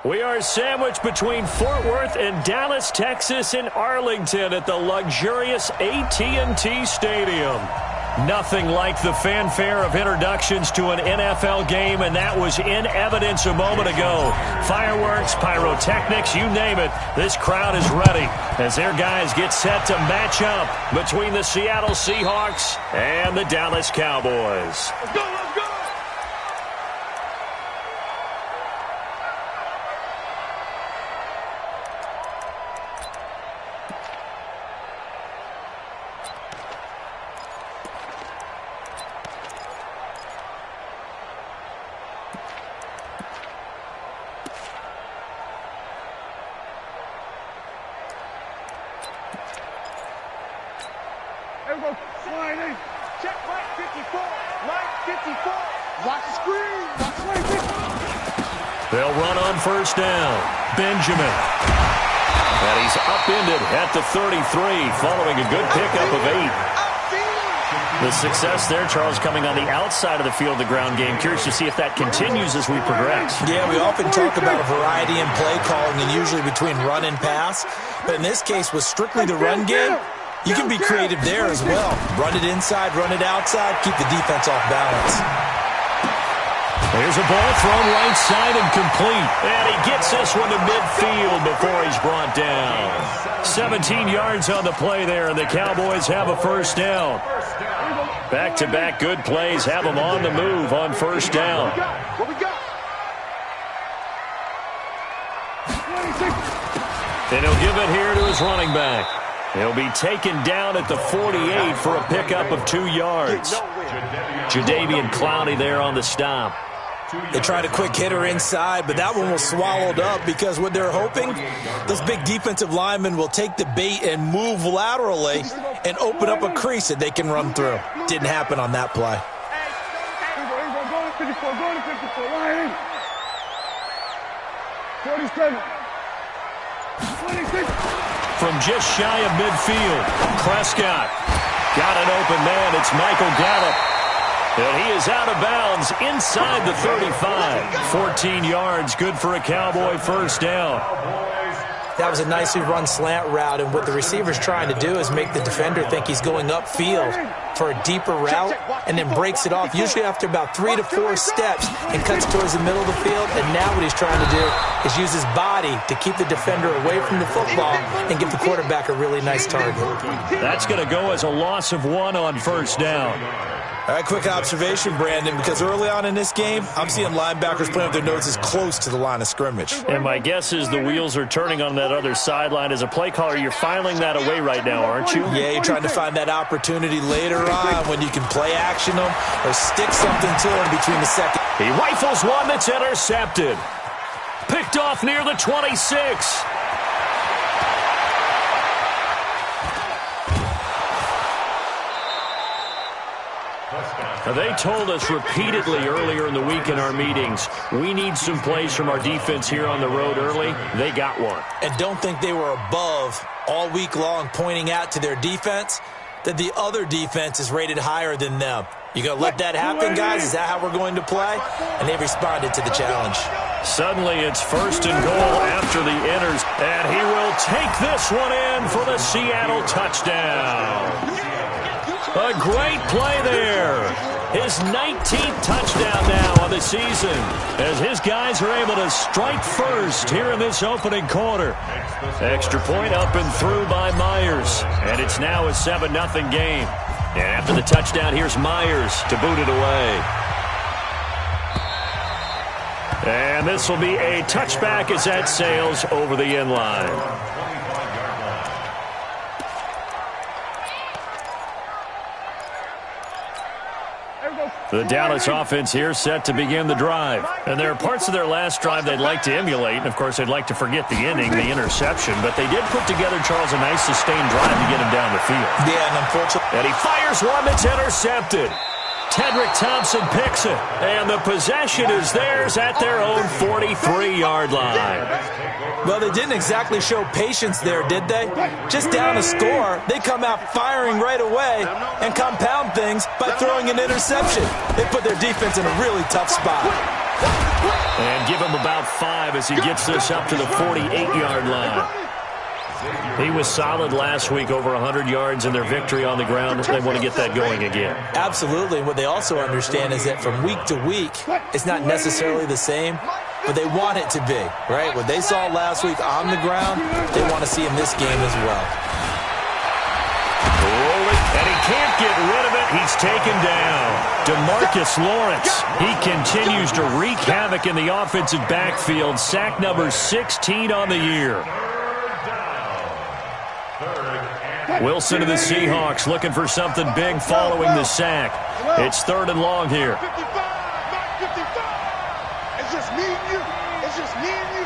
We are sandwiched between Fort Worth and Dallas, Texas, and Arlington at the luxurious AT&T Stadium. Nothing like the fanfare of introductions to an NFL game, and that was in evidence a moment ago. Fireworks, pyrotechnics, you name it, this crowd is ready as their guys get set to match up between the Seattle Seahawks and the Dallas Cowboys. Let's go, let's go! Everyone sliding. Check right 54. Right 54. Watch the screen. Watch the screen. They'll run on first down. Benjamin. And he's upended at the 33 following a good pickup of 8. The success there, Charles, coming on the outside of the field, the ground game. Curious to see if that continues as we progress. Yeah, we often talk about a variety in play calling and usually between run and pass. But in this case, with strictly the run game, you can be creative there as well. Run it inside, run it outside, keep the defense off balance. There's a ball thrown right side and complete. And he gets this one to midfield before he's brought down. 17 yards on the play there, and the Cowboys have a first down. Back-to-back good plays have them on the move on first down. What we got? And he'll give it here to his running back. He'll be taken down at the 48 for a pickup of 2 yards. Jadeveon Clowney there on the stop. They tried a quick hitter inside, but that one was swallowed up because what they're hoping, those big defensive linemen will take the bait and move laterally and open up a crease that they can run through. Didn't happen on that play. Go to 54, go to 54, line. 47. 26. From just shy of midfield, Prescott got an open man. It's Michael Gallup. And he is out of bounds inside the 35. 14 yards, good for a Cowboy first down. That was a nicely run slant route, and what the receiver's trying to do is make the defender think he's going upfield for a deeper route and then breaks it off, usually after about 3 to 4 steps, and cuts towards the middle of the field. And now what he's trying to do is use his body to keep the defender away from the football and give the quarterback a really nice target. That's going to go as a loss of 1 on first down. All right, quick observation, Brandon, because early on in this game, I'm seeing linebackers playing with their noses close to the line of scrimmage. And my guess is the wheels are turning on that other sideline. As a play caller, you're filing that away right now, aren't you? Yeah, you're trying to find that opportunity later on when you can play action them or stick something to them between the second. He rifles one that's intercepted. Picked off near the 26. They told us repeatedly earlier in the week in our meetings, we need some plays from our defense here on the road early. They got one. And don't think they were above all week long pointing out to their defense that the other defense is rated higher than them. You going to let that happen, guys? Is that how we're going to play? And they responded to the challenge. Suddenly it's first and goal after the enters. And he will take this one in for the Seattle touchdown. A great play there. His 19th touchdown now on the season as his guys are able to strike first here in this opening quarter. Extra point up and through by Myers. And it's now a 7-0 game. And after the touchdown, here's Myers to boot it away. And this will be a touchback as that sails over the end line. The Dallas offense here set to begin the drive. And there are parts of their last drive they'd like to emulate. And, of course, they'd like to forget the inning, the interception. But they did put together, Charles, a nice sustained drive to get him down the field. Yeah, and unfortunately. And he fires one that's intercepted. Tedrick Thompson picks it. And the possession is theirs at their own 43-yard line. Well, they didn't exactly show patience there, did they? Just down a score, they come out firing right away and compound things by throwing an interception. They put their defense in a really tough spot. And give him about 5 as he gets this up to the 48-yard line. He was solid last week, over 100 yards in their victory on the ground. They want to get that going again. Absolutely. And what they also understand is that from week to week, it's not necessarily the same, but they want it to be, right? What they saw last week on the ground, they want to see in this game as well. Rolling, and he can't get rid of it. He's taken down. DeMarcus Lawrence, he continues to wreak havoc in the offensive backfield. Sack number 16 on the year. Wilson of the Seahawks looking for something big following the sack. It's 3rd and long here. It's just me and you. It's just me and you.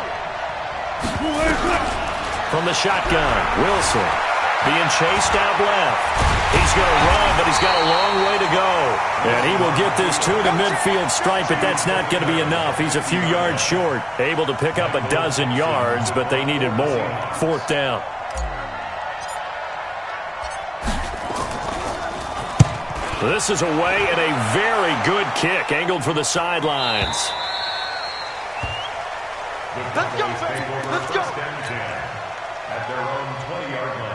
From the shotgun, Wilson being chased out left. He's going to run, but he's got a long way to go. And he will get this to the midfield stripe, but that's not going to be enough. He's a few yards short, able to pick up a dozen yards, but they needed more. 4th down. This is away and a very good kick, angled for the sidelines. Let's go, baby. Let's go. At their own 20-yard line.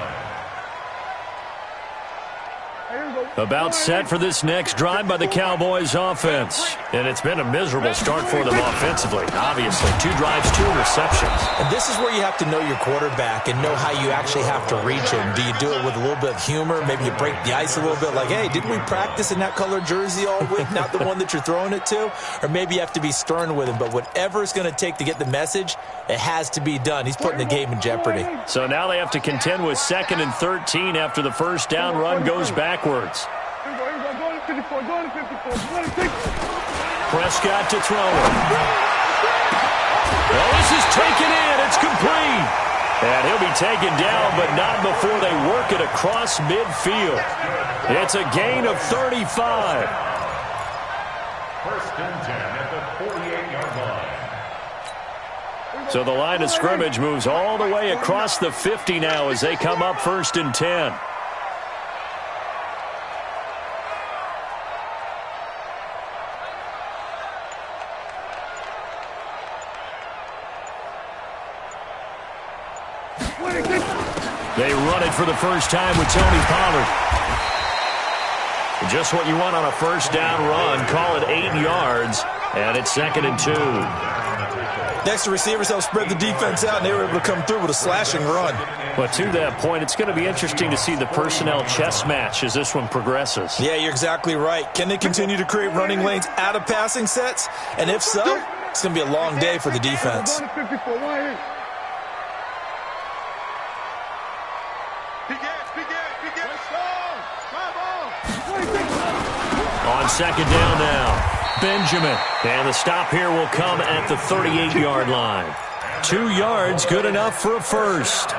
About set for this next drive by the Cowboys offense. And it's been a miserable start for them offensively. Obviously, 2 drives, 2 interceptions. And this is where you have to know your quarterback and know how you actually have to reach him. Do you do it with a little bit of humor? Maybe you break the ice a little bit like, hey, didn't we practice in that colored jersey all week, not the one that you're throwing it to? Or maybe you have to be stern with him. But whatever it's going to take to get the message, it has to be done. He's putting the game in jeopardy. So now they have to contend with 2nd and 13 after the first down run goes backwards. Prescott to throw it. Well, this is taken in. It's complete. And he'll be taken down, but not before they work it across midfield. It's a gain of 35. 1st and 10 at the 48-yard line. So the line of scrimmage moves all the way across the 50 now as they come up 1st and 10. They run it for the first time with Tony Pollard. Just what you want on a first down run. Call it 8 yards, and it's 2nd and 2. Next, the receivers help spread the defense out, and they were able to come through with a slashing run. But to that point, it's going to be interesting to see the personnel chess match as this one progresses. Yeah, you're exactly right. Can they continue to create running lanes out of passing sets? And if so, it's going to be a long day for the defense. On 2nd down now, Benjamin. And the stop here will come at the 38-yard line. 2 yards, good enough for a first.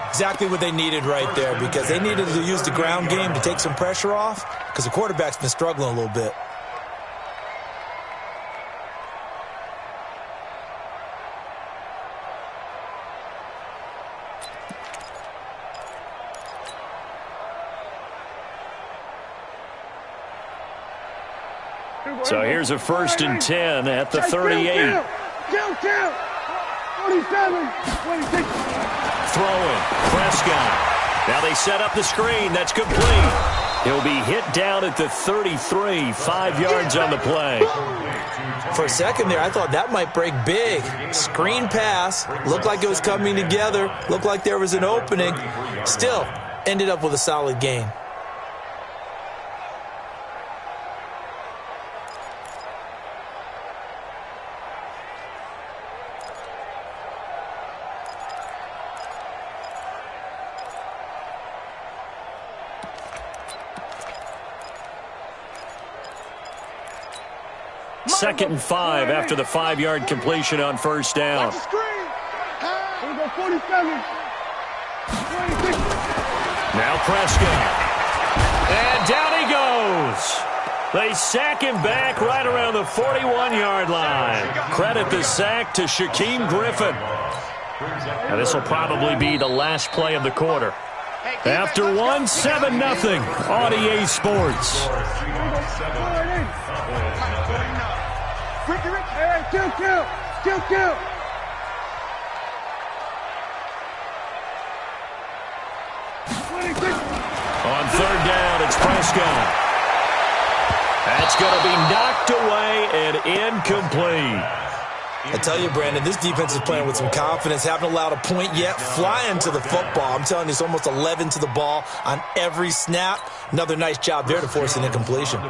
Exactly what they needed right there, because they needed to use the ground game to take some pressure off, because the quarterback's been struggling a little bit. So here's a 1st and 10 at the 38. Count. 27, 26. Throwing, Prescott. Now they set up the screen. That's complete. He'll be hit down at the 33, 5 yards on the play. For a second there, I thought that might break big. Screen pass. Looked like it was coming together. Looked like there was an opening. Still, ended up with a solid gain. 2nd and 5 after the 5-yard completion on first down. Watch the screen. Here we go, 47. 26. Now Prescott. And down he goes. They sack him back right around the 41-yard line. Credit the sack to Shaquem Griffin. Now this will probably be the last play of the quarter. After 1, 7-0 on EA Sports. Kill. On 3rd down, it's Prescott. That's going to be knocked away and incomplete. I tell you, Brandon, this defense is playing with some confidence. Haven't allowed a point yet. Flying to the football. I'm telling you, it's almost 11 to the ball on every snap. Another nice job there to force an incompletion.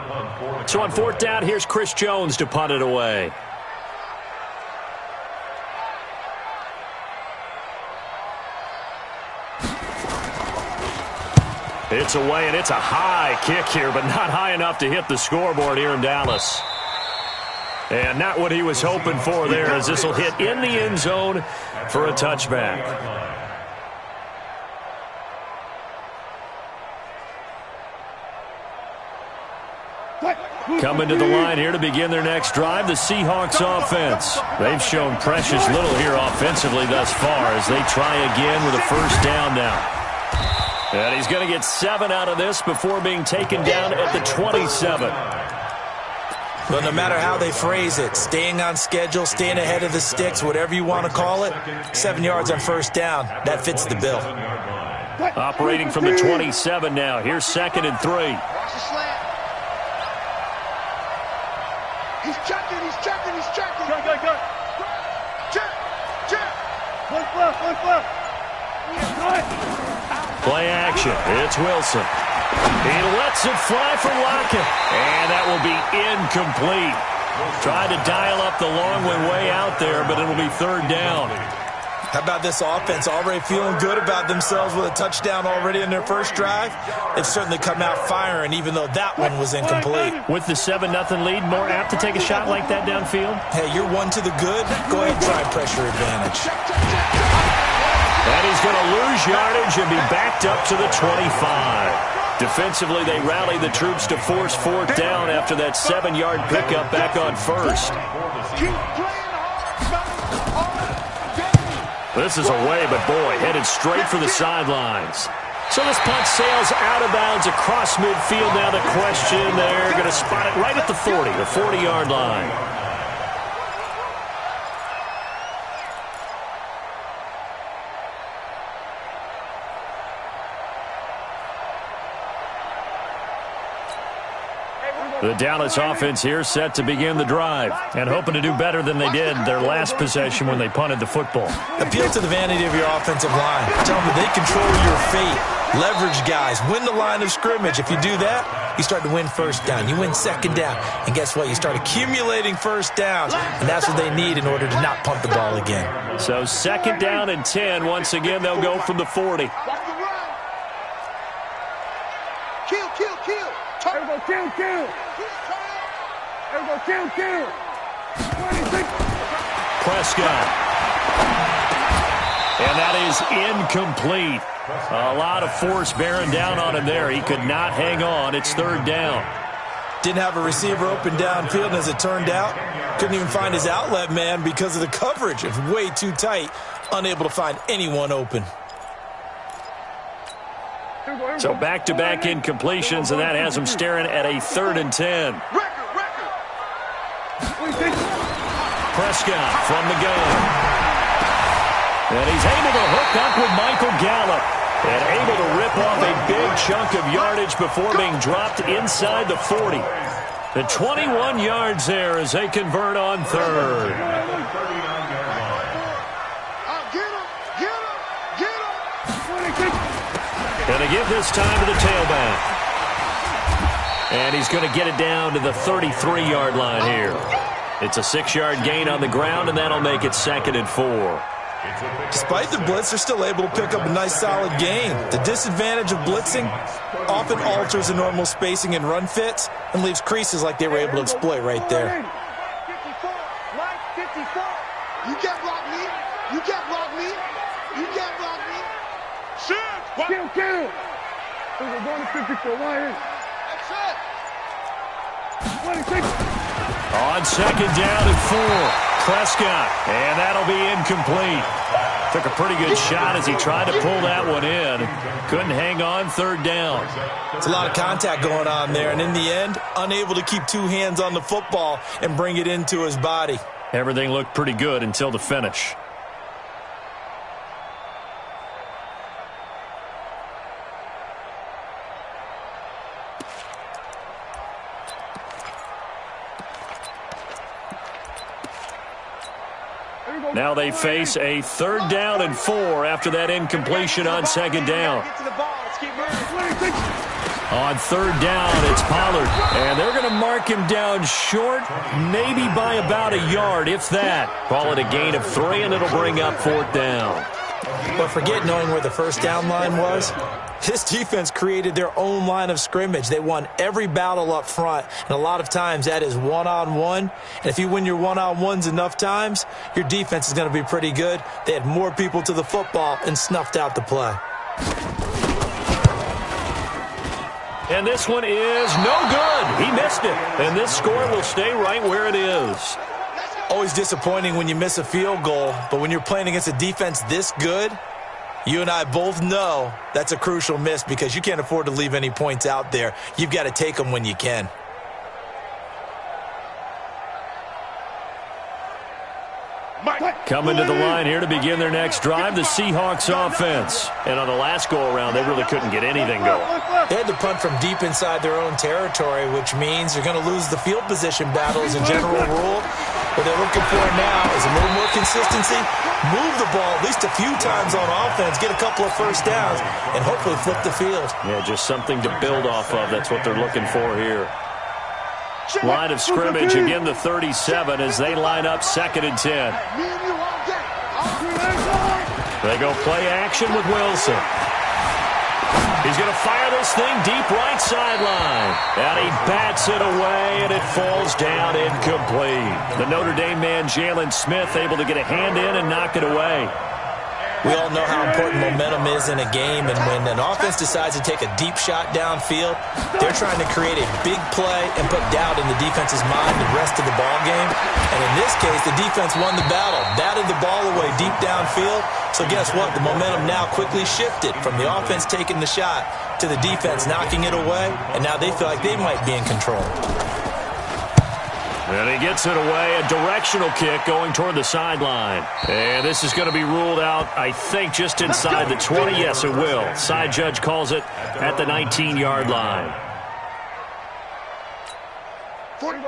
So on 4th down, here's Chris Jones to punt it away. It's away, and it's a high kick here, but not high enough to hit the scoreboard here in Dallas. And not what he was hoping for there, as this will hit in the end zone for a touchback. Coming to the line here to begin their next drive, the Seahawks offense. They've shown precious little here offensively thus far as they try again with a first down now. And he's going to get 7 out of this before being taken down at the 27. But no matter how they phrase it, staying on schedule, staying ahead of the sticks, whatever you want to call it, 7 yards on first down, that fits the bill. Operating from the 27 now. Here's 2nd and 3. Watch the slant. He's checking. Good. Check. One flip. Play action. It's Wilson. He lets it fly for Lockett. And that will be incomplete. Tried to dial up the long way out there, but it'll be 3rd down. How about this offense already feeling good about themselves with a touchdown already in their first drive? They've certainly come out firing, even though that one was incomplete. With the 7-0 lead, more apt to take a shot like that downfield? Hey, you're 1 to the good. Go ahead and try pressure advantage. And he's going to lose yardage and be backed up to the 25. Defensively, they rally the troops to force 4th down after that 7-yard pickup back on first. This is away, but boy, headed straight for the sidelines. So this punt sails out of bounds across midfield. Now the question, they're going to spot it right at the 40, the 40-yard line. The Dallas offense here set to begin the drive and hoping to do better than they did their last possession when they punted the football. Appeal to the vanity of your offensive line. Tell them that they control your fate. Leverage guys. Win the line of scrimmage. If you do that, you start to win first down. You win 2nd down. And guess what? You start accumulating first downs. And that's what they need in order to not punt the ball again. So 2nd down and 10. Once again, they'll go from the 40. Kill. Prescott. And that is incomplete. A lot of force bearing down on him there. He could not hang on. It's 3rd down. Didn't have a receiver open downfield, and as it turned out, couldn't even find his outlet man because of the coverage. It's way too tight. Unable to find anyone open. So back-to-back incompletions, and that has him staring at a 3rd and 10. Prescott from the gun. And he's able to hook up with Michael Gallup. And able to rip off a big chunk of yardage before being dropped inside the 40. The 21 yards there as they convert on 3rd. Going to give this time to the tailback. And he's going to get it down to the 33-yard line here. It's a 6-yard gain on the ground, and that'll make it 2nd and 4. Despite the blitz, they're still able to pick up a nice solid gain. The disadvantage of blitzing often alters the normal spacing and run fits and leaves creases like they were able to exploit right there. You can't block me. You can't block me. You can't block me. Shoot. Kill. We're going to 54. Why? That's it. On second down and 4. Prescott, and that'll be incomplete. Took a pretty good shot as he tried to pull that one in. Couldn't hang on third down. It's a lot of contact going on there, and in the end, unable to keep 2 hands on the football and bring it into his body. Everything looked pretty good until the finish. Now they face a third down and 4 after that incompletion on second down. On third down, it's Pollard. And they're going to mark him down short, maybe by about a yard, if that. Call it a gain of 3, and it'll bring up fourth down. But forget knowing where the first down line was. This defense created their own line of scrimmage. They won every battle up front, and a lot of times that is one-on-one. And if you win your one-on-ones enough times, your defense is going to be pretty good. They had more people to the football and snuffed out the play. And this one is no good. He missed it. And this score will stay right where it is. Always disappointing when you miss a field goal, but when you're playing against a defense this good, you and I both know that's a crucial miss because you can't afford to leave any points out there. You've got to take them when you can. Coming to the line here to begin their next drive, the Seahawks offense. And on the last go-around, they really couldn't get anything going. They had to punt from deep inside their own territory, which means you're going to lose the field position battle as a general rule. What they're looking for now is a little more consistency, move the ball at least a few times on offense, get a couple of first downs, and hopefully flip the field. Yeah, just something to build off of. That's what they're looking for here. Line of scrimmage, again the 37 as they line up second and 10. They go play action with Wilson. He's going to fire this thing deep right sideline. And he bats it away, and it falls down incomplete. The Notre Dame man, Jalen Smith, able to get a hand in and knock it away. We all know how important momentum is in a game, and when an offense decides to take a deep shot downfield, they're trying to create a big play and put doubt in the defense's mind the rest of the ball game. And in this case, the defense won the battle, batted the ball away deep downfield. So guess what? The momentum now quickly shifted from the offense taking the shot to the defense knocking it away, and now they feel like they might be in control. And he gets it away, a directional kick going toward the sideline. And this is going to be ruled out, I think, just inside the 20. Yes, it will. Side judge calls it at the 19-yard line.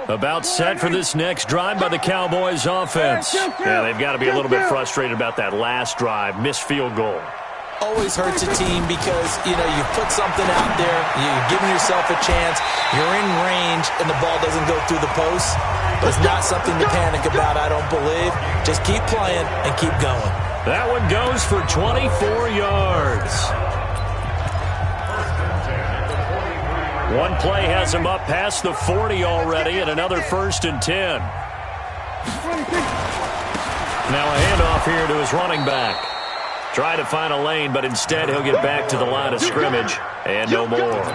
About set for this next drive by the Cowboys offense. Yeah, they've got to be a little bit frustrated about that last drive, missed field goal. Always hurts a team because, you put something out there, you're giving yourself a chance, you're in range, and the ball doesn't go through the post. But it's not something to panic about, I don't believe. Just keep playing and keep going. That one goes for 24 yards. One play has him up past the 40 already, and another 1st and 10. Now a handoff here to his running back. Try to find a lane, but instead he'll get back to the line of scrimmage, and no more.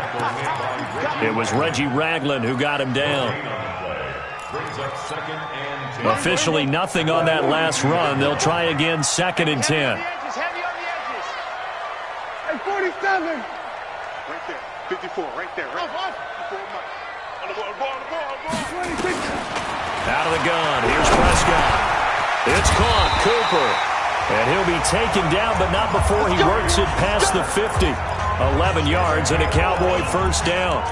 It was Reggie Ragland who got him down. Officially nothing on that last run. They'll try again, 2nd and 10. Hey, 47. Right there, 54, right there. Right. Out of the gun, here's Prescott. It's caught, Cooper. And he'll be taken down, but not before he works it past the 50. 11 yards and a Cowboy first down.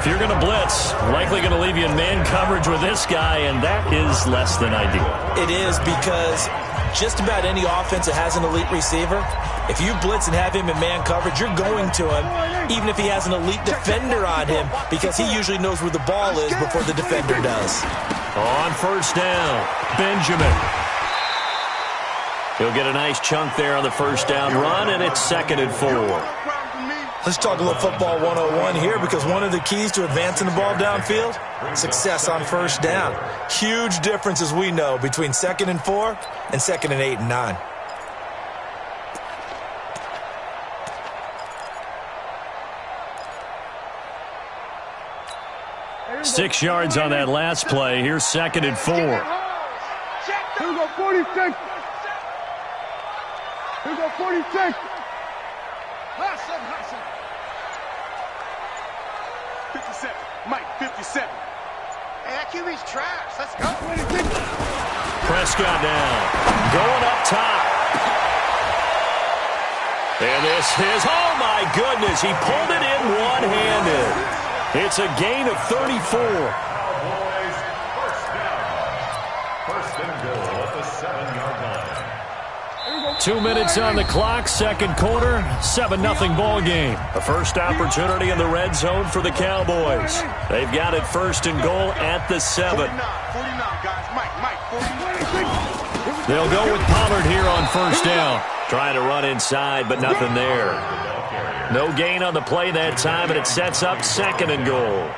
If you're going to blitz, likely going to leave you in man coverage with this guy, and that is less than ideal. It is because just about any offense that has an elite receiver, if you blitz and have him in man coverage, you're going to him, even if he has an elite defender on him, because he usually knows where the ball is before the defender does. On first down, Benjamin. He'll get a nice chunk there on the first down run, and it's 2nd and 4. Let's talk a little football 101 here, because one of the keys to advancing the ball downfield, success on first down. Huge difference, as we know, between 2nd and 4 and 2nd and 8 and 9. Six yards on that last play. Here's 2nd and 4. Here we go, 46. Here we go, 46. Hustle. 57. Mike, 57. Hey, that QB's trash. Let's go. Prescott down. Going up top. And this is, oh my goodness, he pulled it in one-handed. It's a gain of 34. Cowboys, first down. First and goal at the 7-yard line. 2 minutes on the clock, second quarter, 7-0 ball game. A first opportunity in the red zone for the Cowboys. They've got it first and goal at the 7. 49, guys. Mike, 49. They'll go with Pollard here on first down. Trying to run inside, but nothing there. No gain on the play that time, and it sets up 2nd and goal.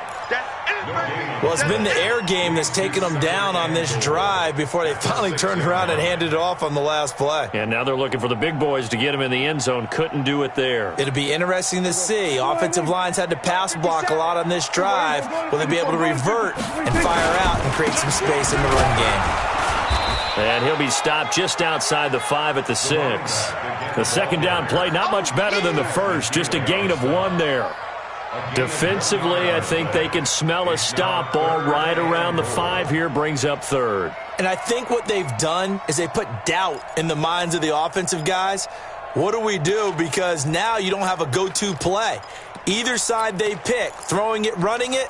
Well, it's been the air game that's taken them down on this drive before they finally turned around and handed it off on the last play. And now they're looking for the big boys to get him in the end zone. Couldn't do it there. It'll be interesting to see. Offensive lines had to pass block a lot on this drive. Will they be able to revert and fire out and create some space in the run game? And he'll be stopped just outside the 5 at the 6. The second down play, not much better than the first, just a gain of 1 there. Defensively, I think they can smell a stop ball right around the 5 here, brings up 3rd. And I think what they've done is they put doubt in the minds of the offensive guys. What do we do? Because now you don't have a go-to play. Either side they pick, throwing it, running it,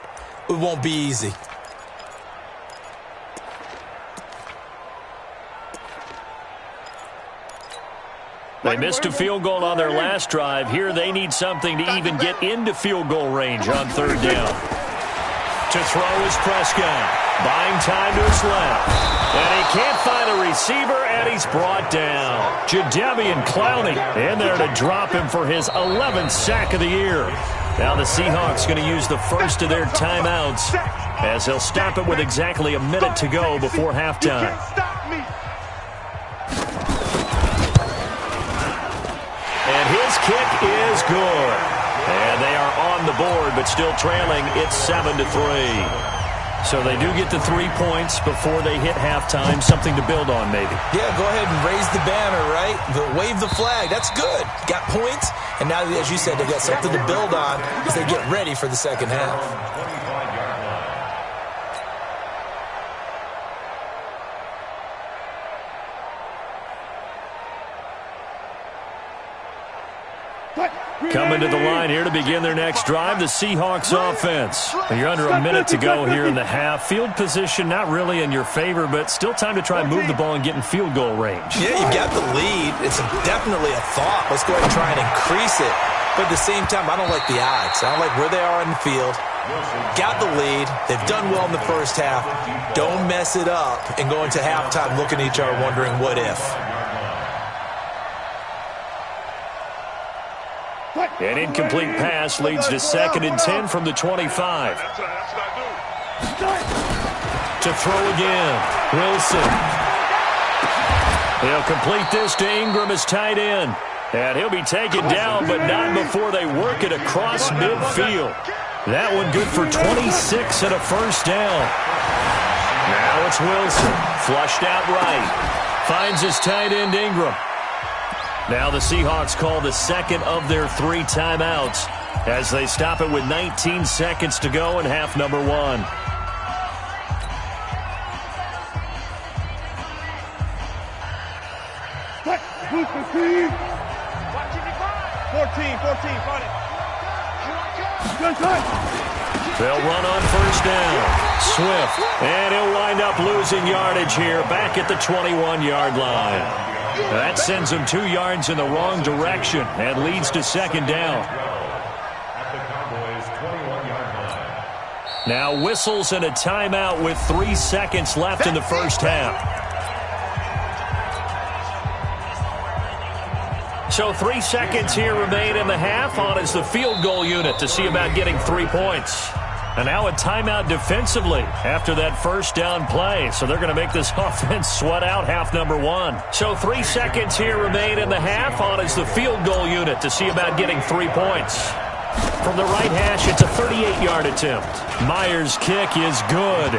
it won't be easy. They missed a field goal on their last drive. Here they need something to even get into field goal range on 3rd down. To throw is Prescott. Buying time to his left. And he can't find a receiver, and he's brought down. Jadeveon Clowney in there to drop him for his 11th sack of the year. Now the Seahawks going to use the first of their timeouts, as they'll stop it with exactly a minute to go before halftime. And his kick is good. And they are on the board, but still trailing. It's 7-3. So they do get the 3 points before they hit halftime. Something to build on, maybe. Yeah, go ahead and raise the banner, right? Wave the flag. That's good. Got points. And now, as you said, they've got something to build on as they get ready for the second half. Coming to the line here to begin their next drive, the Seahawks offense. You're under a minute to go here in the half. Field position not really in your favor, but still time to try and move the ball and get in field goal range. Yeah, you've got the lead. It's definitely a thought. Let's go ahead and try and increase it. But at the same time, I don't like the odds. I don't like where they are in the field. Got the lead. They've done well in the first half. Don't mess it up and go into halftime looking at each other wondering what if. An incomplete pass leads to 2nd and 10 from the 25. To throw again, Wilson. He'll complete this to Ingram as tight end. And he'll be taken down, but not before they work it across midfield. That one good for 26 and a first down. Now it's Wilson, flushed out right. Finds his tight end, Ingram. Now the Seahawks call the second of their 3 timeouts as they stop it with 19 seconds to go in half number 1. They'll run on first down. Swift, and he'll wind up losing yardage here back at the 21-yard line. That sends him 2 yards in the wrong direction and leads to 2nd down. Now whistles and a timeout with 3 seconds left in the first half. So 3 seconds here remain in the half. On is the field goal unit to see about getting 3 points. And now a timeout defensively after that first down play. So they're going to make this offense sweat out half number 1. So 3 seconds here remain in the half. On is the field goal unit to see about getting 3 points. From the right hash, it's a 38-yard attempt. Myers' kick is good.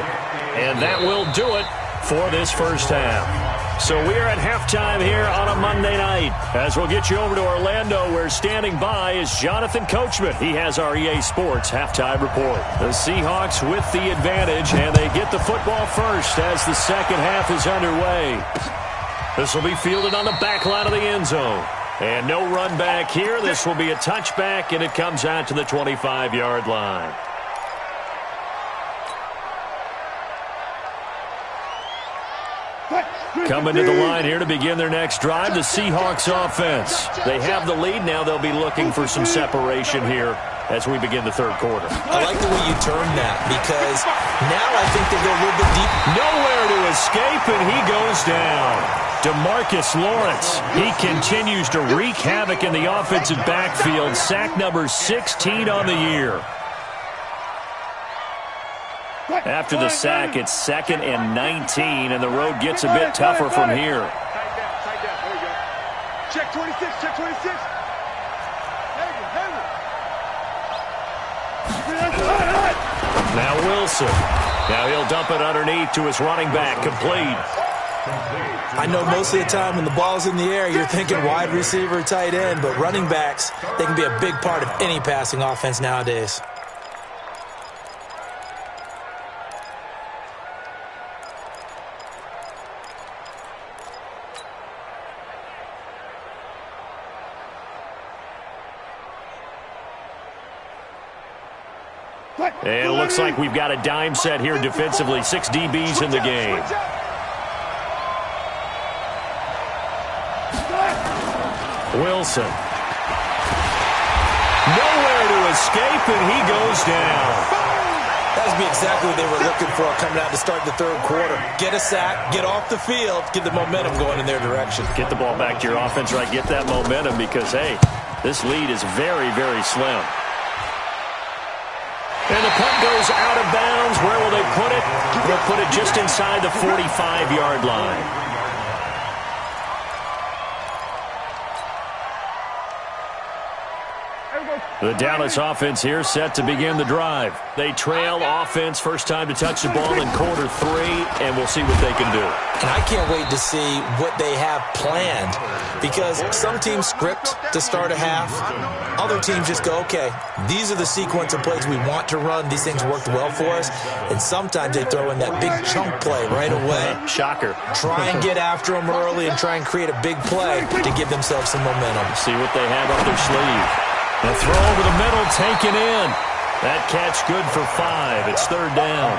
And that will do it for this first half. So we are at halftime here on a Monday night. As we'll get you over to Orlando, where standing by is Jonathan Coachman. He has our EA Sports halftime report. The Seahawks with the advantage, and they get the football first as the second half is underway. This will be fielded on the back line of the end zone. And no run back here. This will be a touchback, and it comes out to the 25-yard line. Coming to the line here to begin their next drive, the Seahawks offense. They have the lead. Now they'll be looking for some separation here as we begin the third quarter. I like the way you turned that, because now I think they go a little bit deep. Nowhere to escape, and he goes down. DeMarcus Lawrence, he continues to wreak havoc in the offensive backfield. Sack number 16 on the year. After the sack, it's 2nd and 19, and the road gets a bit tougher from here. Tight down. There you go. Check 26. Check 26. Now Wilson. Now he'll dump it underneath to his running back. Complete. I know most of the time when the ball's in the air, you're thinking wide receiver, tight end, but running backs, they can be a big part of any passing offense nowadays. And it looks like we've got a dime set here defensively. 6 DBs in the game. Wilson. Nowhere to escape, and he goes down. That would be exactly what they were looking for coming out to start the third quarter. Get a sack, get off the field, get the momentum going in their direction. Get the ball back to your offense, right? Get that momentum because, hey, this lead is very, very slim. And the punt goes out of bounds. Where will they put it? They'll put it just inside the 45-yard line. The Dallas offense here set to begin the drive. They trail offense, first time to touch the ball in quarter 3, and we'll see what they can do. And I can't wait to see what they have planned, because some teams script to start a half. Other teams just go, okay, these are the sequence of plays we want to run. These things worked well for us. And sometimes they throw in that big chunk play right away. Shocker. Try and get after them early and try and create a big play to give themselves some momentum. See what they have up their sleeve. The throw over the middle taken in. That catch good for 5. It's third down.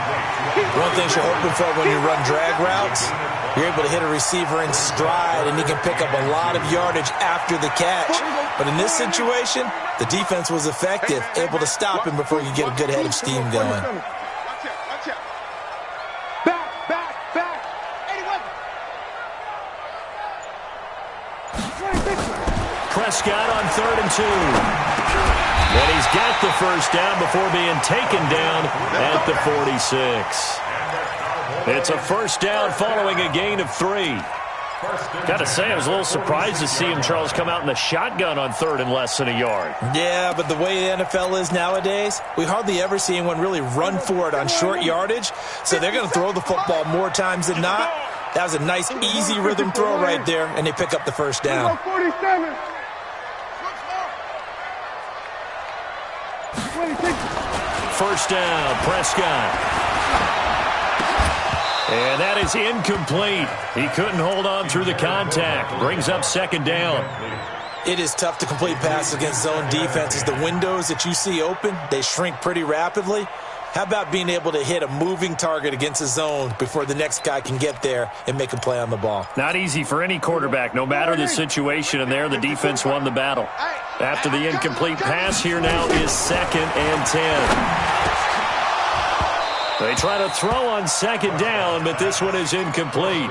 One thing you're hoping for when you run drag routes, you're able to hit a receiver in stride, and he can pick up a lot of yardage after the catch. But in this situation, the defense was effective, able to stop him before you get a good head of steam going. Prescott on 3rd and 2. And he's got the first down before being taken down at the 46. It's a first down following a gain of 3. Got to say, I was a little surprised to see him, Charles, come out in the shotgun on 3rd and less than a yard. Yeah, but the way the NFL is nowadays, we hardly ever see anyone really run for it on short yardage. So they're going to throw the football more times than not. That was a nice, easy rhythm throw right there, and they pick up the first down. 47. First down, Prescott. And that is incomplete. He couldn't hold on through the contact. Brings up second down. It is tough to complete passes against zone defenses. The windows that you see open, they shrink pretty rapidly. How about being able to hit a moving target against a zone before the next guy can get there and make a play on the ball? Not easy for any quarterback, no matter the situation, and there the defense won the battle. After the incomplete pass, here now is 2nd and 10. They try to throw on second down, but this one is incomplete.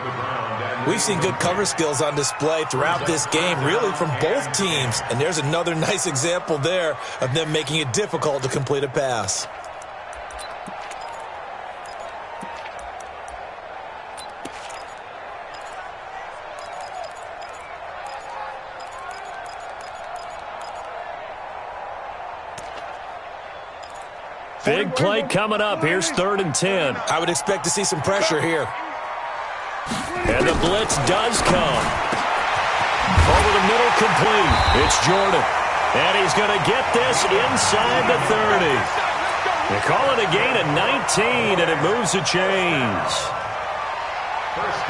We've seen good cover skills on display throughout this game, really from both teams. And there's another nice example there of them making it difficult to complete a pass. Big play coming up. Here's 3rd and 10. I would expect to see some pressure here. And the blitz does come. Over the middle, complete. It's Jordan. And he's going to get this inside the 30. They call it a gain of 19, and it moves the chains.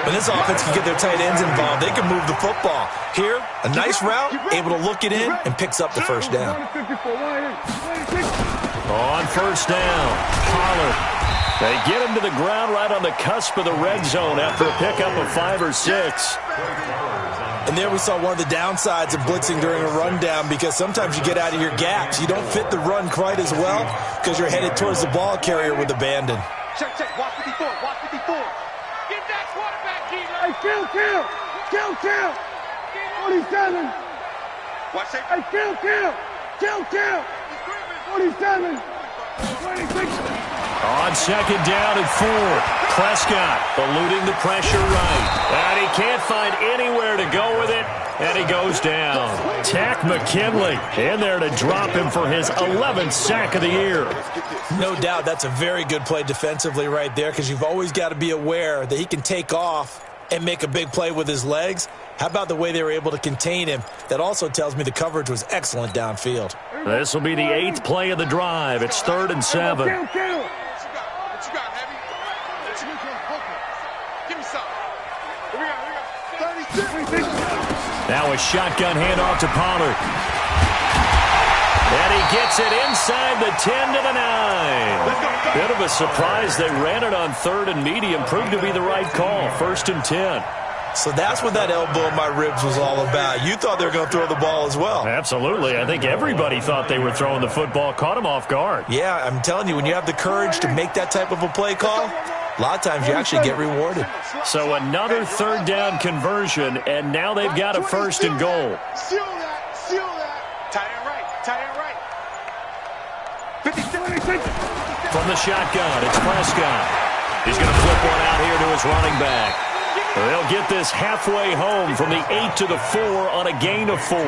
When this offense can get their tight ends involved, they can move the football. Here, a nice route, able to look it in, and picks up the first down. On first down, Pollard. They get him to the ground right on the cusp of the red zone after a pickup of 5 or 6. And there we saw one of the downsides of blitzing during a rundown, because sometimes you get out of your gaps. You don't fit the run quite as well because you're headed towards the ball carrier with abandon. Check, watch 54, watch 54. Get that quarterback, Keelan. Hey, kill. 47. Watch it. Hey, kill. 47. 26. On second down and 4. Prescott eluding the pressure right. And he can't find anywhere to go with it. And he goes down. Tack McKinley in there to drop him for his 11th sack of the year. No doubt that's a very good play defensively right there, because you've always got to be aware that he can take off and make a big play with his legs. How about the way they were able to contain him? That also tells me the coverage was excellent downfield. This will be the 8th play of the drive. It's 3rd and 7. What you got, Heavy? Give me some. We got 36. Now a shotgun handoff to Pollard. And he gets it inside the 10 to the 9. Bit of a surprise. They ran it on 3rd and medium. Proved to be the right call. 1st and 10. So that's what that elbow in my ribs was all about. You thought they were going to throw the ball as well. Absolutely. I think everybody thought they were throwing the football. Caught him off guard. Yeah, I'm telling you, when you have the courage to make that type of a play call, a lot of times you actually get rewarded. So another 3rd down conversion, and now they've got a 1st and goal. Seal that. Tight end right. 56. From the shotgun, it's Prescott. He's going to flip one out here to his running back. They'll get this halfway home from the 8 to the 4 on a gain of 4.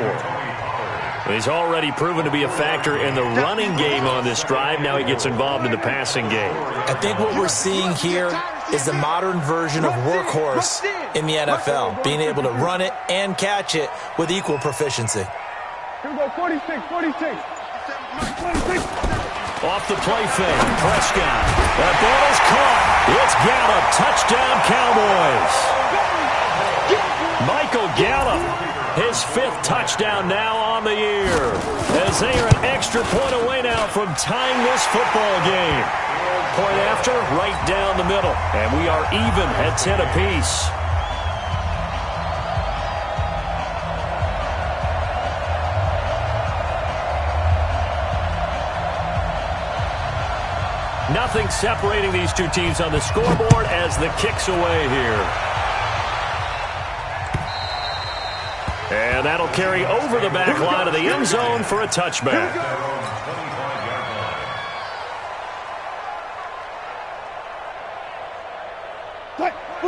He's already proven to be a factor in the running game on this drive. Now he gets involved in the passing game. I think what we're seeing here is the modern version of workhorse in the NFL, being able to run it and catch it with equal proficiency. Here we go, 46. Off the play fake, Prescott. That ball is caught. It's Gallup. Touchdown, Cowboys. Michael Gallup, his 5th touchdown now on the year, as they are an extra point away now from tying this football game. Point after, right down the middle, and we are even at 10 apiece. Nothing separating these two teams on the scoreboard as the kick's away here. And that'll carry over the back line of the end zone for a touchback.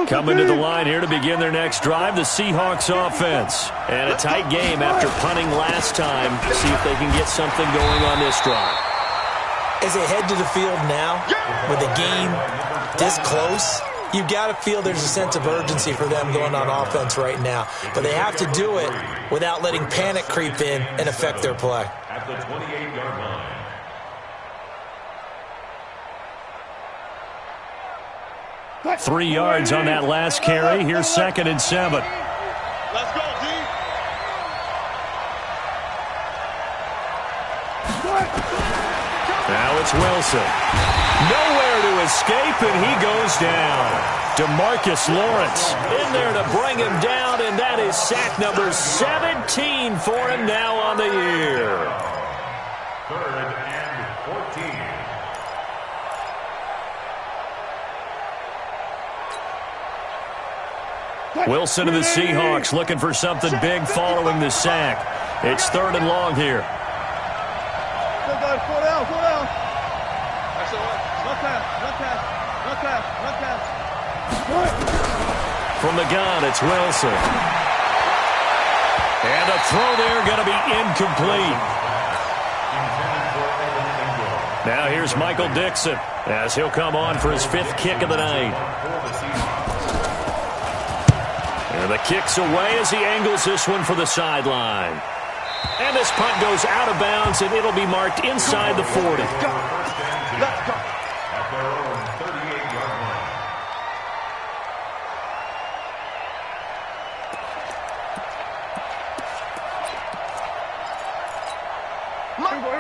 Coming to the line here to begin their next drive, the Seahawks offense. And a tight game after punting last time. See if they can get something going on this drive. As they head to the field now, with the game this close, you've got to feel there's a sense of urgency for them going on offense right now. But they have to do it without letting panic creep in and affect their play. At the 28-yard line. 3 yards on that last carry. Here's 2nd and 7. Let's go, D. Now it's Wilson. Nowhere to escape, and he goes down. DeMarcus Lawrence in there to bring him down, and that is sack number 17 for him now on the year. 3rd and 14. Wilson and the Seahawks looking for something big following the sack. It's 3rd and long here. Go, guys. 4 down. That's all right. Not pass. From the gun, it's Wilson. And a throw there going to be incomplete. Now here's Michael Dixon as he'll come on for his 5th kick of the night. And the kick's away as he angles this one for the sideline. And this punt goes out of bounds, and it'll be marked inside the 40. Let's go. At their own 38-yard line.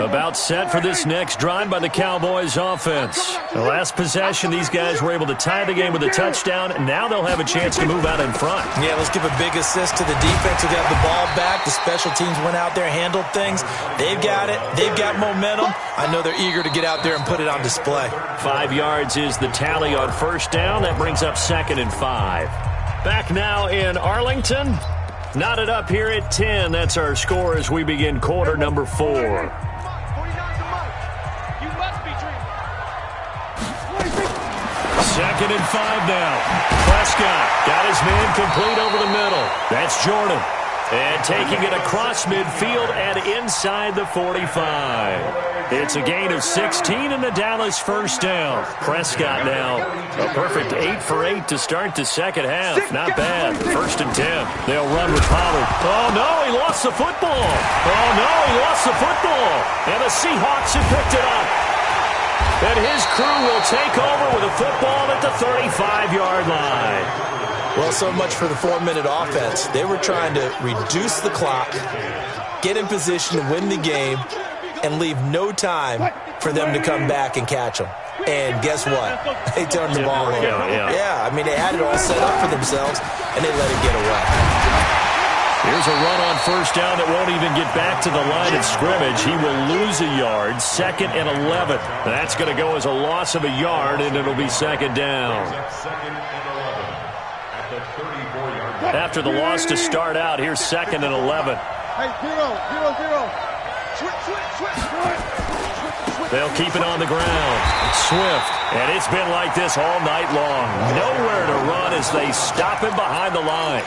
About set for this next drive by the Cowboys offense. The last possession, these guys were able to tie the game with a touchdown, and now they'll have a chance to move out in front. Yeah, let's give a big assist to the defense who got the ball back. The special teams went out there, handled things. They've got it. They've got momentum. I know they're eager to get out there and put it on display. 5 yards is the tally on 1st down. That brings up 2nd and 5. Back now in Arlington. Knotted up here at 10. That's our score as we begin quarter number 4. 2nd and 5 now. Prescott got his man complete over the middle. That's Jordan. And taking it across midfield and inside the 45. It's a gain of 16 and the Dallas 1st down. Prescott now a perfect 8 for 8 to start the second half. Not bad. 1st and 10. They'll run with Pollard. Oh, no, he lost the football. Oh, no, he lost the football. And the Seahawks have picked it up. And his crew will take over with a football at the 35-yard line. Well, so much for the 4-minute offense. They were trying to reduce the clock, get in position to win the game, and leave no time for them to come back and catch them. And guess what? They turned the ball over. Yeah, I mean, they had it all set up for themselves, and they let it get away. Here's a run on 1st down that won't even get back to the line of scrimmage. He will lose a yard. 2nd and 11. That's going to go as a loss of a yard, and it'll be 2nd down. After the loss to start out, here's 2nd and 11. Hey, 0. They'll keep it on the ground. Swift. And it's been like this all night long. Nowhere to run as they stop him behind the line.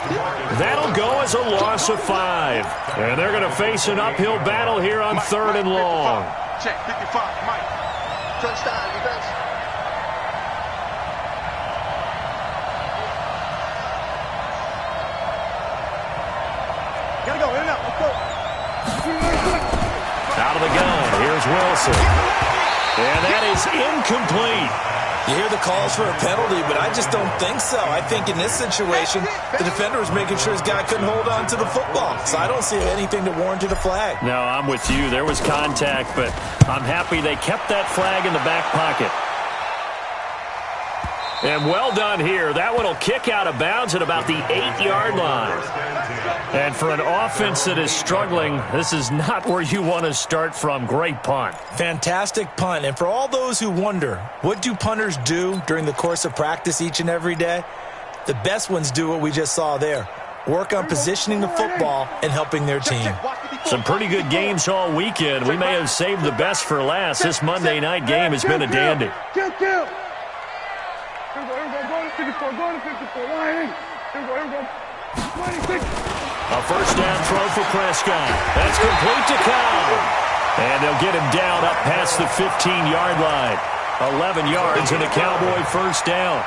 That'll go as a loss of 5. And they're going to face an uphill battle here on 3rd and long. Check, 55, Mike. Touchdown, defense. Gotta go, in and out, let's go. Out of the gun, here's Wilson. And that is incomplete. You hear the calls for a penalty, but I just don't think so. I think in this situation, the defender was making sure his guy couldn't hold on to the football. So I don't see anything that warranted a flag. No, I'm with you. There was contact, but I'm happy they kept that flag in the back pocket. And well done here. That one will kick out of bounds at about the 8-yard line. And for an offense that is struggling, this is not where you want to start from. Great punt. Fantastic punt. And for all those who wonder, what do punters do during the course of practice each and every day? The best ones do what we just saw there. Work on positioning the football and helping their team. Some pretty good games all weekend. We may have saved the best for last. This Monday night game has been a dandy. Kill. Go to 54, go to 54. Here we go. 26. A 1st down throw for Prescott. That's complete to Cobb. And they'll get him down up past the 15-yard line. 11 yards and a Cowboy 1st down.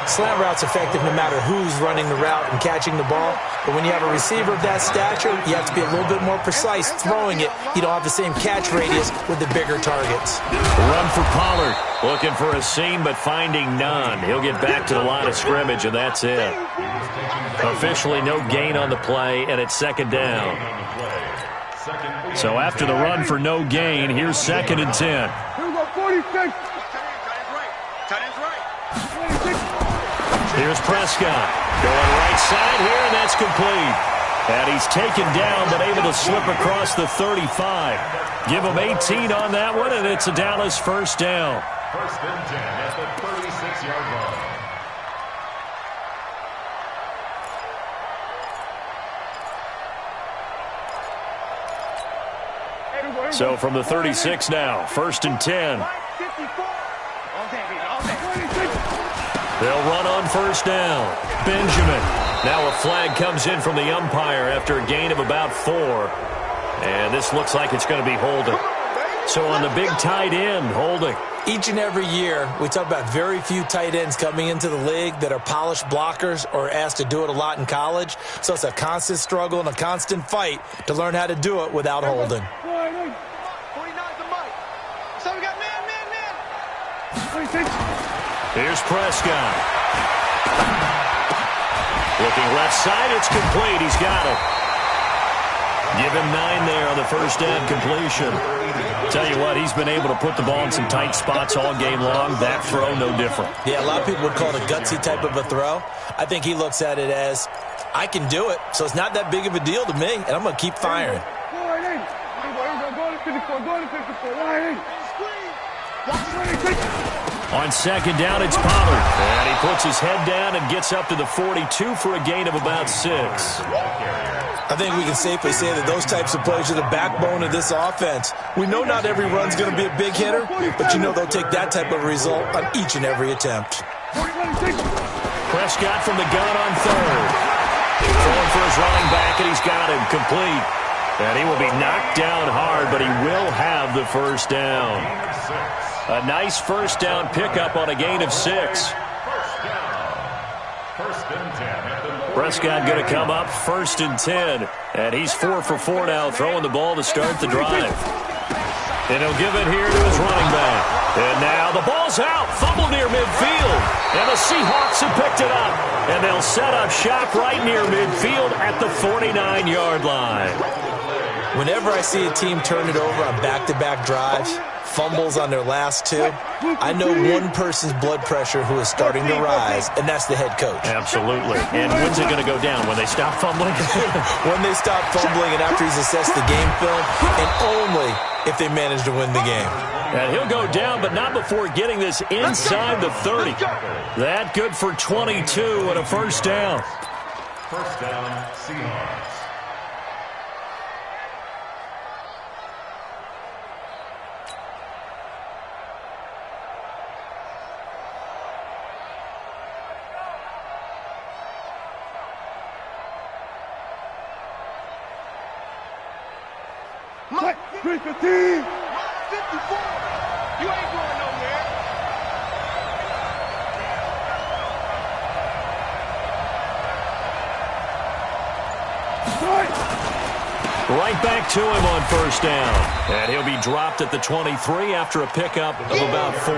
Slant route's effective no matter who's running the route and catching the ball. But when you have a receiver of that stature, you have to be a little bit more precise throwing it. You don't have the same catch radius with the bigger targets. Run for Pollard. Looking for a seam, but finding none. He'll get back to the line of scrimmage, and that's it. Officially no gain on the play, and it's 2nd down. So after the run for no gain, here's 2nd and 10. Here we go, 46. Here's Prescott. Going right side here, and that's complete. And he's taken down, but able to slip across the 35. Give him 18 on that one, and it's a Dallas 1st down. 1st and 10 at the 36-yard line. So from the 36 now, 1st and 10. They'll run on 1st down. Benjamin. Now a flag comes in from the umpire after a gain of about 4. And this looks like it's going to be holding. So on the big tight end, holding. Each and every year, we talk about very few tight ends coming into the league that are polished blockers or asked to do it a lot in college. So it's a constant struggle and a constant fight to learn how to do it without holding. 49's the mic. So we got man. Here's Prescott. Looking left side, it's complete. He's got it. Give him 9 there on the 1st down completion. Tell you what, he's been able to put the ball in some tight spots all game long. That throw, no different. Yeah, a lot of people would call it a gutsy type of a throw. I think he looks at it as, I can do it, so it's not that big of a deal to me, and I'm going to keep firing. On 2nd down, it's Pollard. And he puts his head down and gets up to the 42 for a gain of about 6. I think we can safely say that those types of plays are the backbone of this offense. We know not every run's going to be a big hitter, but you know they'll take that type of result on each and every attempt. Prescott from the gun on 3rd. Throwing for his running back, and he's got him complete. And he will be knocked down hard, but he will have the 1st down. A nice 1st down pickup on a gain of 6. Prescott going to come up 1st and 10. And he's 4 for 4 now, throwing the ball to start the drive. And he'll give it here to his running back. And now the ball's out. Fumble near midfield. And the Seahawks have picked it up. And they'll set up shop right near midfield at the 49-yard line. Whenever I see a team turn it over on back-to-back drives, fumbles on their last 2, I know one person's blood pressure who is starting to rise, and that's the head coach. Absolutely. And when's it going to go down? When they stop fumbling? When they stop fumbling and after he's assessed the game film, and only if they manage to win the game. And he'll go down, but not before getting this inside the 30. That good for 22 and a 1st down. 1st down, Seahawks. Mike, 315. 54. You ain't going nowhere. Right back to him on 1st down. And he'll be dropped at the 23 after a pickup of about 4.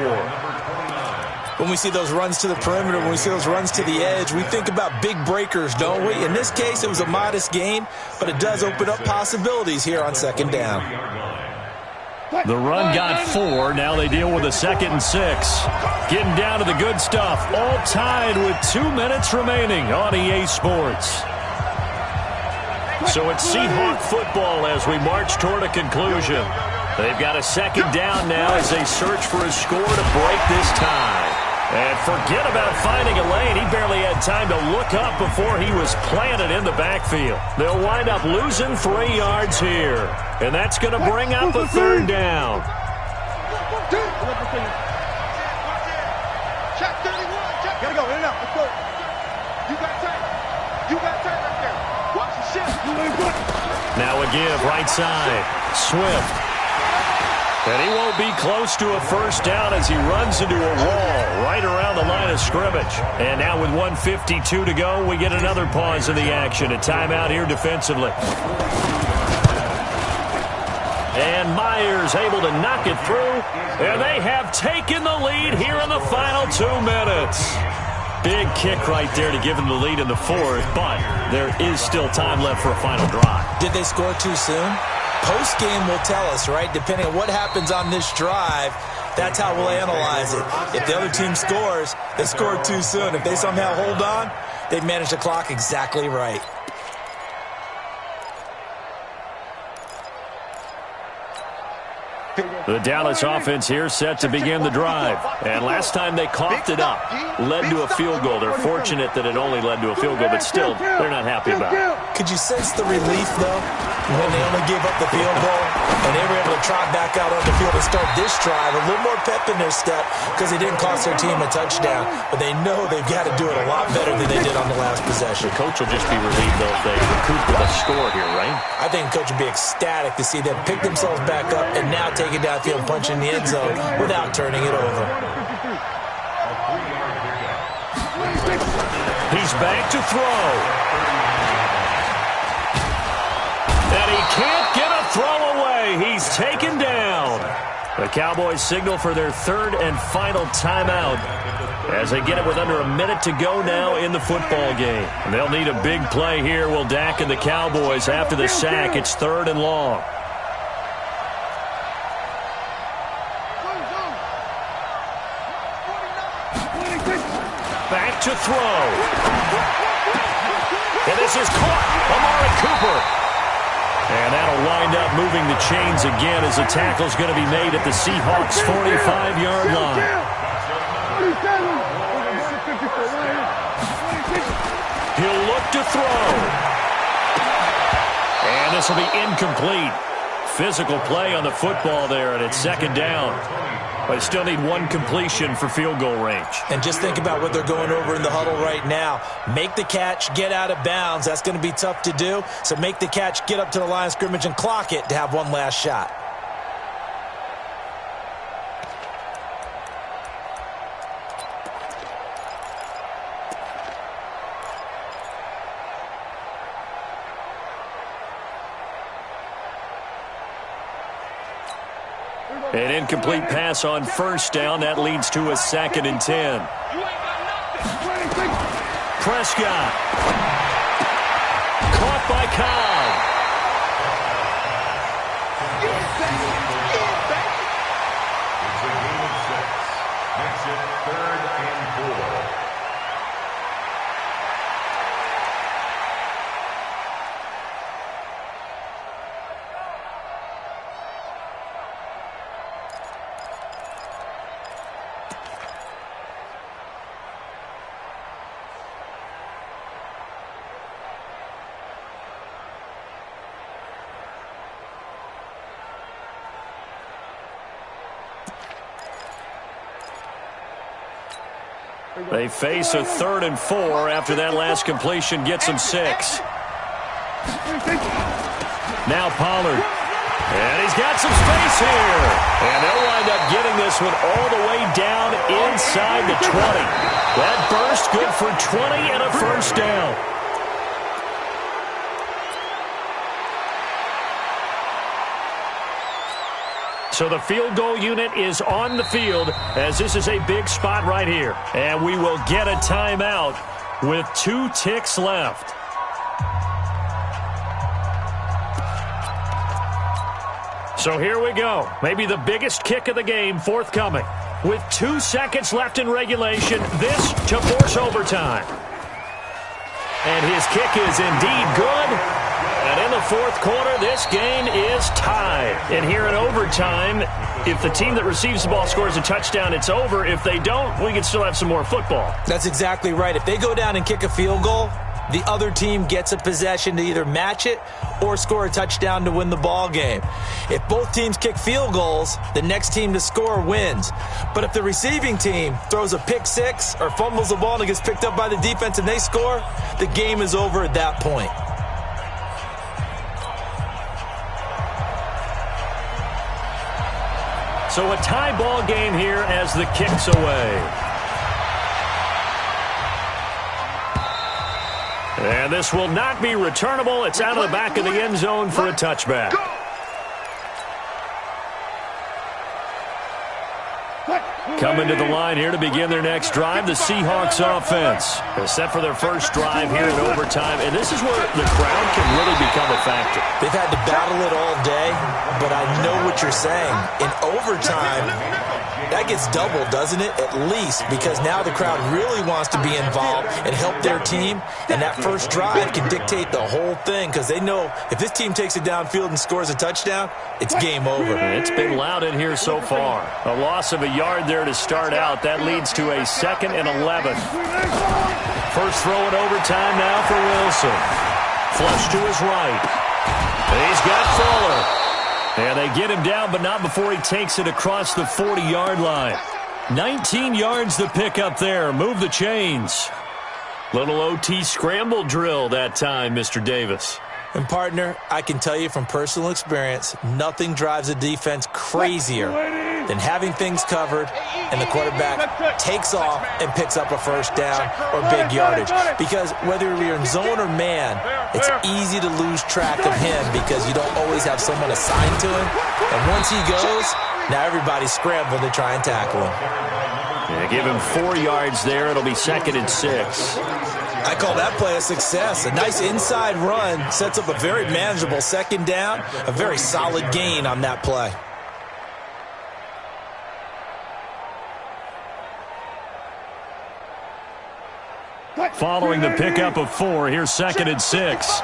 When we see those runs to the perimeter, when we see those runs to the edge, we think about big breakers, don't we? In this case, it was a modest gain, but it does open up possibilities here on 2nd down. The run got 4. Now they deal with a 2nd and 6. Getting down to the good stuff. All tied with 2 minutes remaining on EA Sports. So it's Seahawk football as we march toward a conclusion. They've got a 2nd down now as they search for a score to break this tie. And forget about finding a lane. He barely had time to look up before he was planted in the backfield. They'll wind up losing 3 yards here. And that's going to bring up a 3rd down. Check 31. Check. Gotta go. In and out. Let's go. You got tight. You got tight right there. Watch the shift. You ain't good. Now a give right side. Swift. And he won't be close to a 1st down as he runs into a wall right around the line of scrimmage. And now with 1:52 to go, we get another pause in the action. A timeout here defensively. And Myers able to knock it through. And they have taken the lead here in the final 2 minutes. Big kick right there to give them the lead in the 4th, but there is still time left for a final drive. Did they score too soon? Post-game will tell us, right? Depending on what happens on this drive, that's how we'll analyze it. If the other team scores, they scored too soon. If they somehow hold on, they've managed the clock exactly right. Here we go. The Dallas offense here set to begin the drive. And last time they coughed it up, led to a field goal. They're fortunate that it only led to a field goal, but still, they're not happy about it. Could you sense the relief, though, when they only gave up the field goal and they were able to trot back out on the field and start this drive? A little more pep in their step because it didn't cost their team a touchdown, but they know they've got to do it a lot better than they did on the last possession. The coach will just be relieved, though, if they recoup with a score here, right? I think the coach would be ecstatic to see them pick themselves back up and now take it downfield and punch in the end zone without turning it over. He's back to throw. And he can't get a throw away. He's taken down. The Cowboys signal for their third and final timeout as they get it with under a minute to go now in the football game. And they'll need a big play here, will Dak and the Cowboys after the sack. It's 3rd and long. Back to throw. And this is caught. Amari Cooper. And that'll wind up moving the chains again as the tackle's going to be made at the Seahawks' 45-yard line. He'll look to throw. And this will be incomplete. Physical play on the football there, and it's 2nd down. But they still need one completion for field goal range. And just think about what they're going over in the huddle right now. Make the catch, get out of bounds. That's going to be tough to do. So make the catch, get up to the line of scrimmage, and clock it to have one last shot. An incomplete pass on 1st down. That leads to a 2nd and 10. Prescott. Caught by Cobb. It's a gain of 6. Makes it 3rd and 4. They face a 3rd and 4 after that last completion gets them 6. Now Pollard. And he's got some space here. And they'll wind up getting this one all the way down inside the 20. That burst good for 20 and a 1st down. So the field goal unit is on the field as this is a big spot right here. And we will get a timeout with 2 ticks left. So here we go. Maybe the biggest kick of the game forthcoming. With 2 seconds left in regulation, this to force overtime. And his kick is indeed good. And in the 4th quarter, this game is tied. And here in overtime, if the team that receives the ball scores a touchdown, it's over. If they don't, we can still have some more football. That's exactly right. If they go down and kick a field goal, the other team gets a possession to either match it or score a touchdown to win the ball game. If both teams kick field goals, the next team to score wins. But if the receiving team throws a pick 6 or fumbles the ball and it gets picked up by the defense and they score, the game is over at that point. So a tie ball game here as the kick's away. And this will not be returnable. It's out of the back of the end zone for a touchback. Coming to the line here to begin their next drive, the Seahawks offense. They're set for their first drive here in overtime, and this is where the crowd can really become a factor. They've had to battle it all day, but I know what you're saying. In overtime, That gets doubled, doesn't it? At least, because now the crowd really wants to be involved and help their team, and that first drive can dictate the whole thing because they know if this team takes it downfield and scores a touchdown, it's game over. It's been loud in here so far. A loss of a yard there to start out. That leads to a 2nd and 11. First throw in overtime now for Wilson. Flush to his right. He's got Fuller. And they get him down, but not before he takes it across the 40-yard line. 19 yards to pick up there. Move the chains. Little OT scramble drill that time, Mr. Davis. And, partner, I can tell you from personal experience, nothing drives a defense crazier than having things covered and the quarterback takes off and picks up a first down or big yardage. Because whether you're in zone or man, it's easy to lose track of him because you don't always have someone assigned to him. And once he goes, now everybody's scrambling to try and tackle him. Yeah, give him 4 yards there. It'll be 2nd and 6. I call that play a success. A nice inside run sets up a very manageable second down, a very solid gain on that play. Following the pickup of 4, here's 2nd and 6.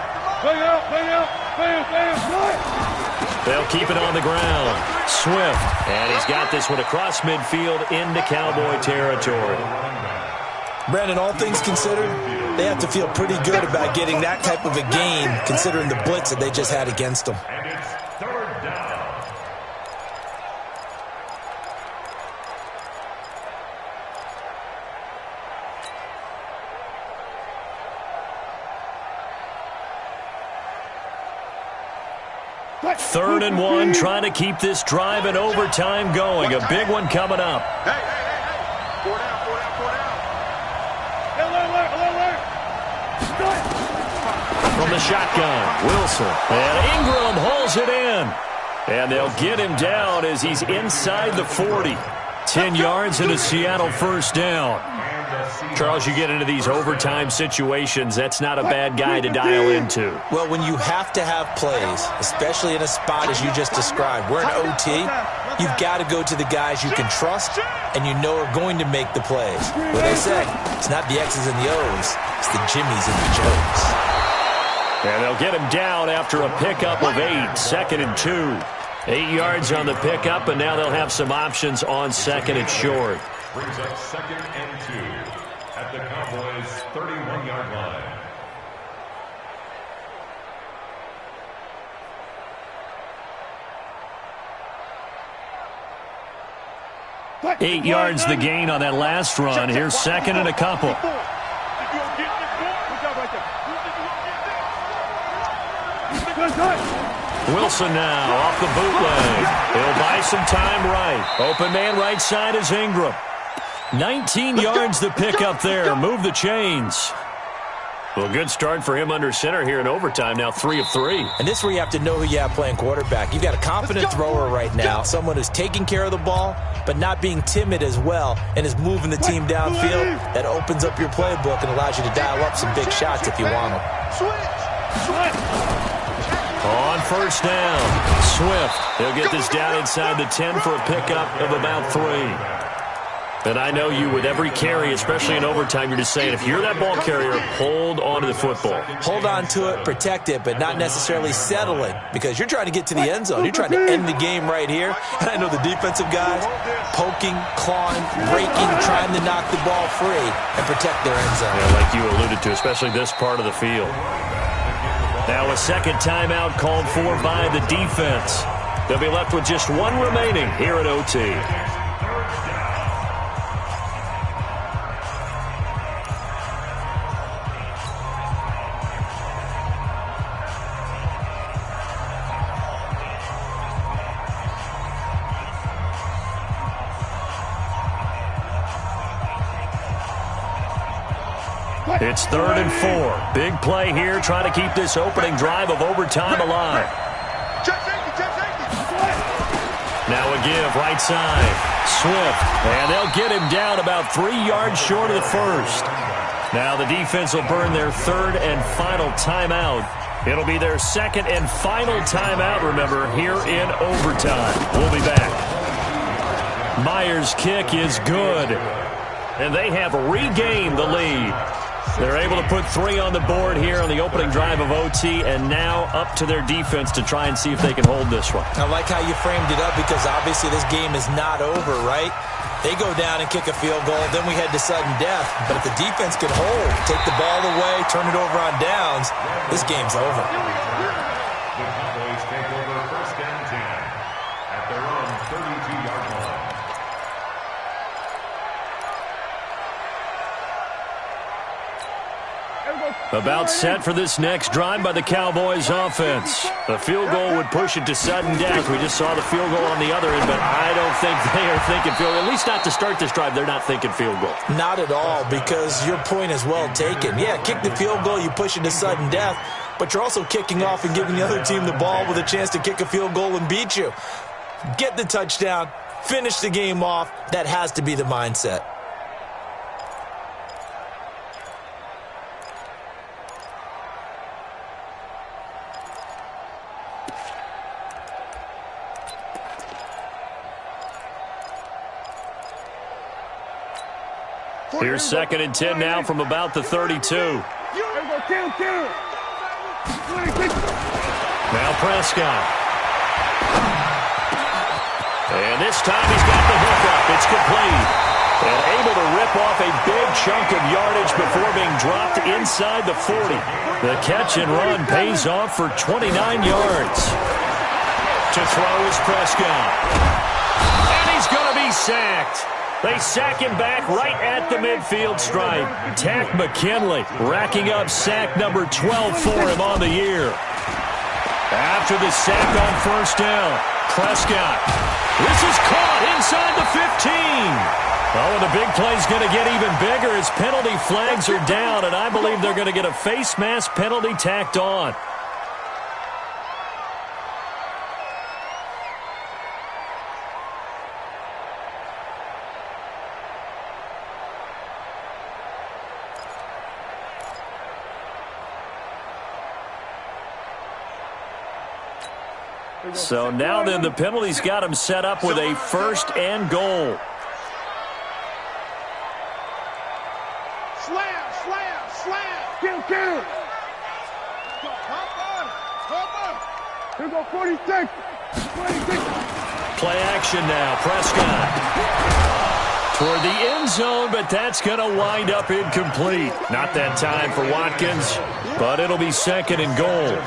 They'll keep it on the ground. Swift, and he's got this one across midfield into Cowboy territory. Brandon, all things considered, they have to feel pretty good about getting that type of a gain considering the blitz that they just had against them. And it's 3rd down. Third and 1, trying to keep this drive in overtime going. A big one coming up. Hey. 4 down. From the shotgun, Wilson. And Ingram holds it in. And they'll get him down as he's inside the 40. 10 yards and a Seattle first down. Charles, you get into these overtime situations, that's not a bad guy to dial into. Well, when you have to have plays, especially in a spot as you just described, we're in OT, you've got to go to the guys you can trust and you know are going to make the plays. What they say, it's not the X's and the O's, it's the Jimmies and the Joes. And they'll get him down after a pickup of 8, 2nd and 2. 8 yards on the pickup, and now they'll have some options on 2nd and short. Brings up 2nd and 2 at the Cowboys' 31-yard line. 8 yards the gain on that last run. Here's 2nd and a couple. Wilson now off the bootleg. He'll buy some time right. Open man right side is Ingram. 19 yards to pick up there. Move the chains. Well, good start for him under center here in overtime. Now 3 of 3. And this is where you have to know who you have playing quarterback. You've got a confident thrower right now, someone who's taking care of the ball, but not being timid as well, and is moving the team downfield. That opens up your playbook and allows you to dial up some big shots if you want them. On first down, Swift. He'll get this down inside the 10 for a pickup of about 3. And I know you, with every carry, especially in overtime, you're just saying, if you're that ball carrier, hold on to the football. Hold on to it, protect it, but not necessarily settling, because you're trying to get to the end zone. You're trying to end the game right here. And I know the defensive guys poking, clawing, breaking, trying to knock the ball free and protect their end zone. Yeah, like you alluded to, especially this part of the field. Now a second timeout called for by the defense. They'll be left with just one remaining here at OT. It's 3rd and 4. Big play here, trying to keep this opening drive of overtime alive. Now a give, right side. Swift, and they'll get him down about 3 yards short of the first. Now the defense will burn their 3rd and final timeout. It'll be their 2nd and final timeout, remember, here in overtime. We'll be back. Myers' kick is good. And they have regained the lead. They're able to put 3 on the board here on the opening drive of OT, and now up to their defense to try and see if they can hold this one. I like how you framed it up, because obviously this game is not over, right? They go down and kick a field goal, then we head to sudden death. But if the defense can hold, take the ball away, turn it over on downs, this game's over. The Cowboys take over first and 10 at their own 32-yard line. About set for this next drive by the Cowboys offense. The field goal would push it to sudden death. We just saw the field goal on the other end, but I don't think they are thinking field goal. At least not to start this drive. They're not thinking field goal. Not at all, because your point is well taken. Yeah, kick the field goal, you push it to sudden death, but you're also kicking off and giving the other team the ball with a chance to kick a field goal and beat you. Get the touchdown, finish the game off. That has to be the mindset. Here's second and 10 now from about the 32. Now Prescott. And this time he's got the hook up. It's complete. And able to rip off a big chunk of yardage before being dropped inside the 40. The catch and run pays off for 29 yards. To throw is Prescott. And he's going to be sacked. They sack him back right at the midfield stripe. Tack McKinley racking up sack number 12 for him on the year. After the sack on first down, Prescott. This is caught inside the 15. Oh, and the big play's going to get even bigger as penalty flags are down, and I believe they're going to get a face mask penalty tacked on. So now then the penalty's got him set up with a first and goal. Kill. Here go 46. Play action now. Prescott toward the end zone, but that's going to wind up incomplete. Not that time for Watkins, but it'll be second and goal.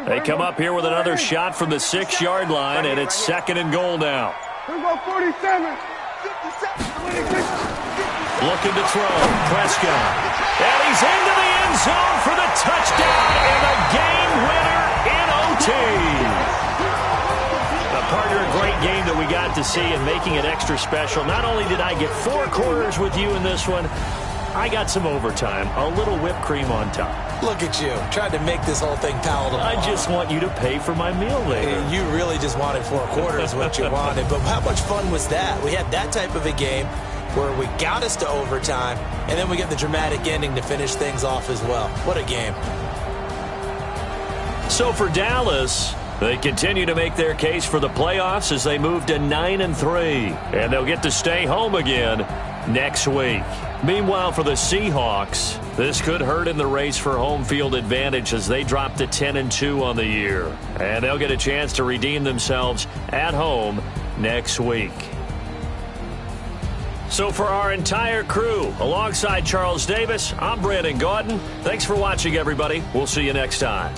They come up here with another shot from the 6-yard line, and it's second and goal now. Here go 47. Looking to throw. Prescott. And he's into the end zone for the touchdown and the game winner in OT. Partner, a great game that we got to see and making it extra special. Not only did I get 4 quarters with you in this one, I got some overtime, a little whipped cream on top. Look at you, trying to make this whole thing palatable. I just want you to pay for my meal later. You really just wanted 4 quarters, what you wanted. But how much fun was that? We had that type of a game where we got us to overtime, and then we get the dramatic ending to finish things off as well. What a game. So for Dallas, they continue to make their case for the playoffs as they move to 9-3, and they'll get to stay home again next week. Meanwhile, for the Seahawks, this could hurt in the race for home field advantage as they drop to 10-2 on the year, and they'll get a chance to redeem themselves at home next week. So for our entire crew, alongside Charles Davis, I'm Brandon Gaudin. Thanks for watching, everybody. We'll see you next time.